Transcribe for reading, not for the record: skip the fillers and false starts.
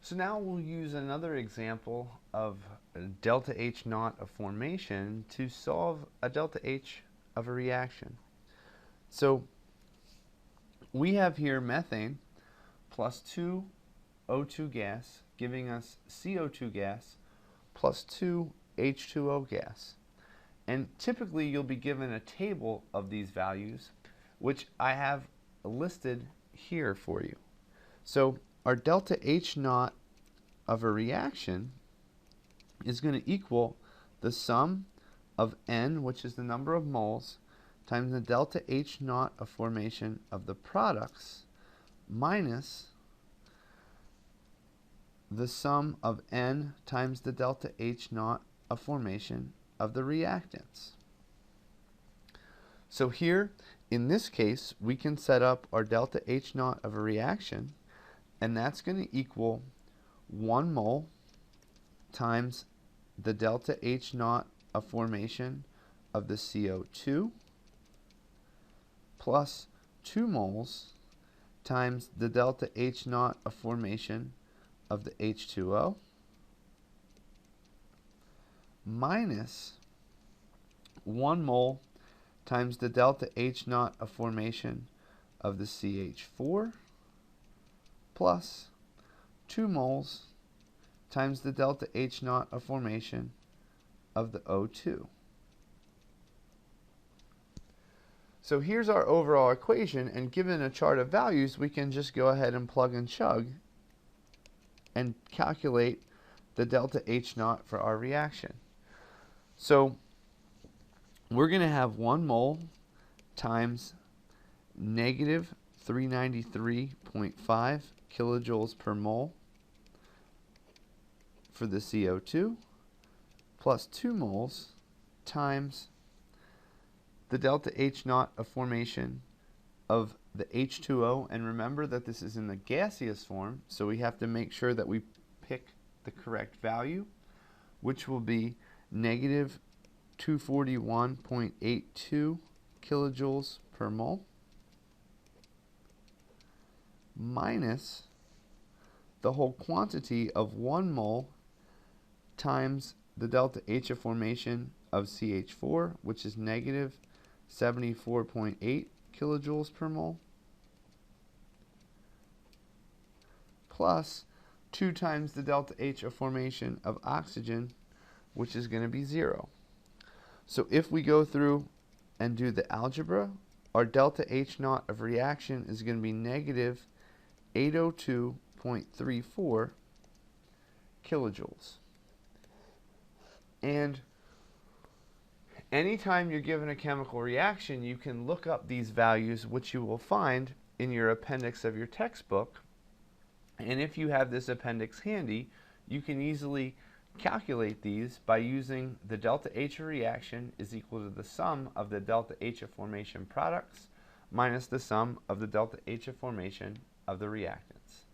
So now we'll use another example of delta H naught of formation to solve a delta H of a reaction. So we have here methane plus 2 O2 gas giving us CO2 gas plus 2 H2O gas. And typically you'll be given a table of these values, which I have listed here for you. So our delta H naught of a reaction is going to equal the sum of N, which is the number of moles, times the delta H naught of formation of the products minus the sum of N times the delta H naught of formation of the reactants. So here, in this case, we can set up our delta H naught of a reaction, and that's going to equal 1 mole times the delta H naught of formation of the CO2 plus 2 moles times the delta H naught of formation of the H2O minus 1 mole times the delta H naught of formation of the CH4 plus 2 moles times the delta H naught of formation of the O2. So here's our overall equation, and given a chart of values, we can just go ahead and plug and chug and calculate the delta H naught for our reaction. So we're going to have 1 mole times negative 393.5 kilojoules per mole for the CO2 plus 2 moles times the delta H naught of formation of the H2O, and remember that this is in the gaseous form, so we have to make sure that we pick the correct value, which will be negative 241.82 kilojoules per mole minus the whole quantity of 1 mole times the delta H of formation of CH4, which is negative 74.8 kilojoules per mole, plus 2 times the delta H of formation of oxygen, which is going to be 0. So if we go through and do the algebra, our delta H naught of reaction is going to be negative 802.34 kilojoules. And anytime you're given a chemical reaction, you can look up these values, which you will find in your appendix of your textbook. And if you have this appendix handy, you can easily calculate these by using the delta H of reaction is equal to the sum of the delta H of formation products minus the sum of the delta H of formation of the reactants.